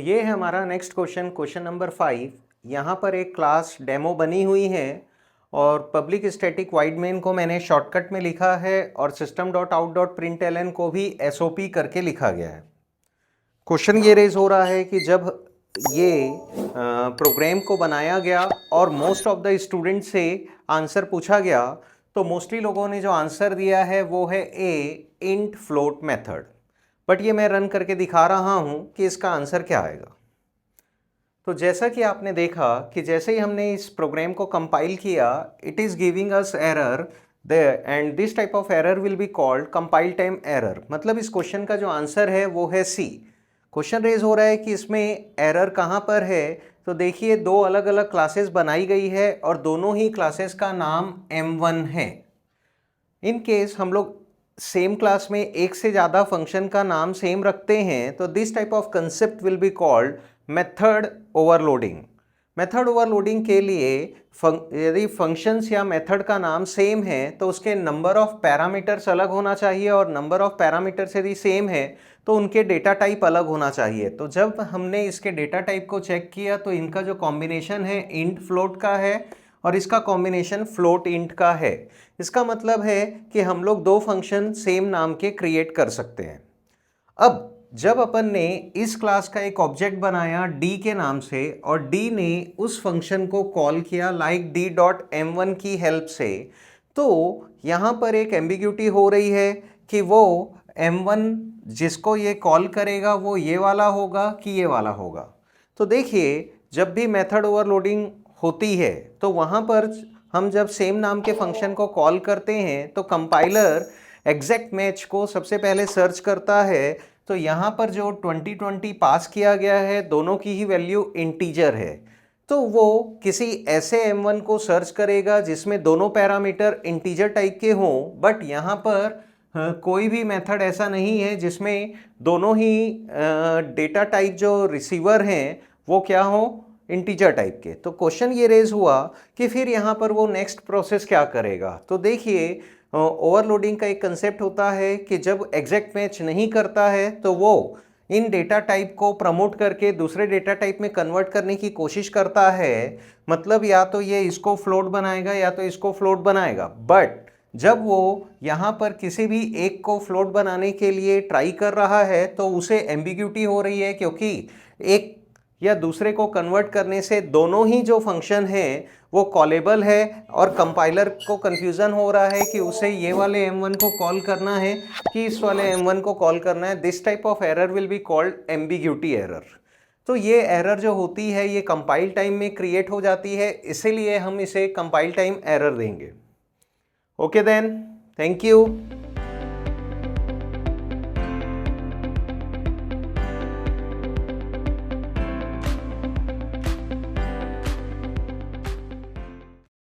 ये है हमारा नेक्स्ट क्वेश्चन, क्वेश्चन नंबर 5। यहाँ पर एक क्लास डेमो बनी हुई है और पब्लिक स्टैटिक वाइड मेन को मैंने शॉर्टकट में लिखा है और system dot out dot print को भी SOP करके लिखा गया है। क्वेश्चन ये रेज हो रहा है कि जब ये प्रोग्राम को बनाया गया और मोस्ट ऑफ द स्टूडेंट से आंसर पूछा गया, तो मोस्टली लोगों ने जो आंसर दिया है वो है ए, इंट फ्लोट मेथड। बट ये मैं रन करके दिखा रहा हूँ कि इसका आंसर क्या आएगा। तो जैसा कि आपने देखा कि जैसे ही हमने इस प्रोग्राम को कंपाइल किया, it is giving us error and this type of error will be called compile time error. मतलब इस क्वेश्चन का जो आंसर है वो है सी। क्वेश्चन रेज हो रहा है कि इसमें एरर कहाँ पर है। तो देखिए, दो अलग अलग क्लासेस बनाई गई है और दोनों ही क्लासेस का नाम M1 है। इन केस हम लोग सेम क्लास में एक से ज़्यादा फंक्शन का नाम सेम रखते हैं तो this type of concept will be called method overloading. Method overloading के लिए यदि फंक्शंस या मेथड का नाम सेम है तो उसके नंबर ऑफ पैरामीटर्स अलग होना चाहिए और नंबर ऑफ पैरामीटर्स यदि सेम है तो उनके डेटा टाइप अलग होना चाहिए। तो जब हमने इसके डेटा टाइप को चेक किया तो इनका जो कॉम्बिनेशन है इंट फ्लोट का है और इसका कॉम्बिनेशन फ्लोट इंट का है। इसका मतलब है कि हम लोग दो फंक्शन सेम नाम के क्रिएट कर सकते हैं। अब जब अपन ने इस क्लास का एक ऑब्जेक्ट बनाया d के नाम से और d ने उस फंक्शन को कॉल किया लाइक d.m1 की हेल्प से, तो यहाँ पर एक एम्बिग्यूटी हो रही है कि वो m1 जिसको ये कॉल करेगा वो ये वाला होगा कि ये वाला होगा। तो देखिए, जब भी मेथड ओवरलोडिंग होती है तो वहाँ पर हम जब सेम नाम के फंक्शन को कॉल करते हैं तो कंपाइलर एग्जैक्ट मैच को सबसे पहले सर्च करता है। तो यहाँ पर जो 2020 पास किया गया है दोनों की ही वैल्यू इंटीजर है, तो वो किसी ऐसे M1 को सर्च करेगा जिसमें दोनों पैरामीटर इंटीजर टाइप के हों। बट यहाँ पर कोई भी मेथड ऐसा नहीं है जिसमें दोनों ही डेटा टाइप जो रिसीवर हैं वो क्या हो, इंटीजर टाइप के। तो क्वेश्चन ये रेज हुआ कि फिर यहाँ पर वो नेक्स्ट प्रोसेस क्या करेगा। तो देखिए, ओवरलोडिंग का एक कंसेप्ट होता है कि जब एग्जैक्ट मैच नहीं करता है तो वो इन डेटा टाइप को प्रमोट करके दूसरे डेटा टाइप में कन्वर्ट करने की कोशिश करता है। मतलब या तो ये इसको फ्लोट बनाएगा या तो इसको फ्लोट बनाएगा। बट जब वो यहाँ पर किसी भी एक को फ्लोट बनाने के लिए ट्राई कर रहा है तो उसे एम्बिग्यूटी हो रही है, क्योंकि एक या दूसरे को कन्वर्ट करने से दोनों ही जो फंक्शन हैं वो कॉलेबल है और कंपाइलर को कंफ्यूजन हो रहा है कि उसे ये वाले M1 को कॉल करना है कि इस वाले M1 को कॉल करना है। This type of error will be called ambiguity error. तो ये एरर जो होती है ये कंपाइल टाइम में क्रिएट हो जाती है, इसीलिए हम इसे कंपाइल टाइम एरर देंगे। Okay then, thank you.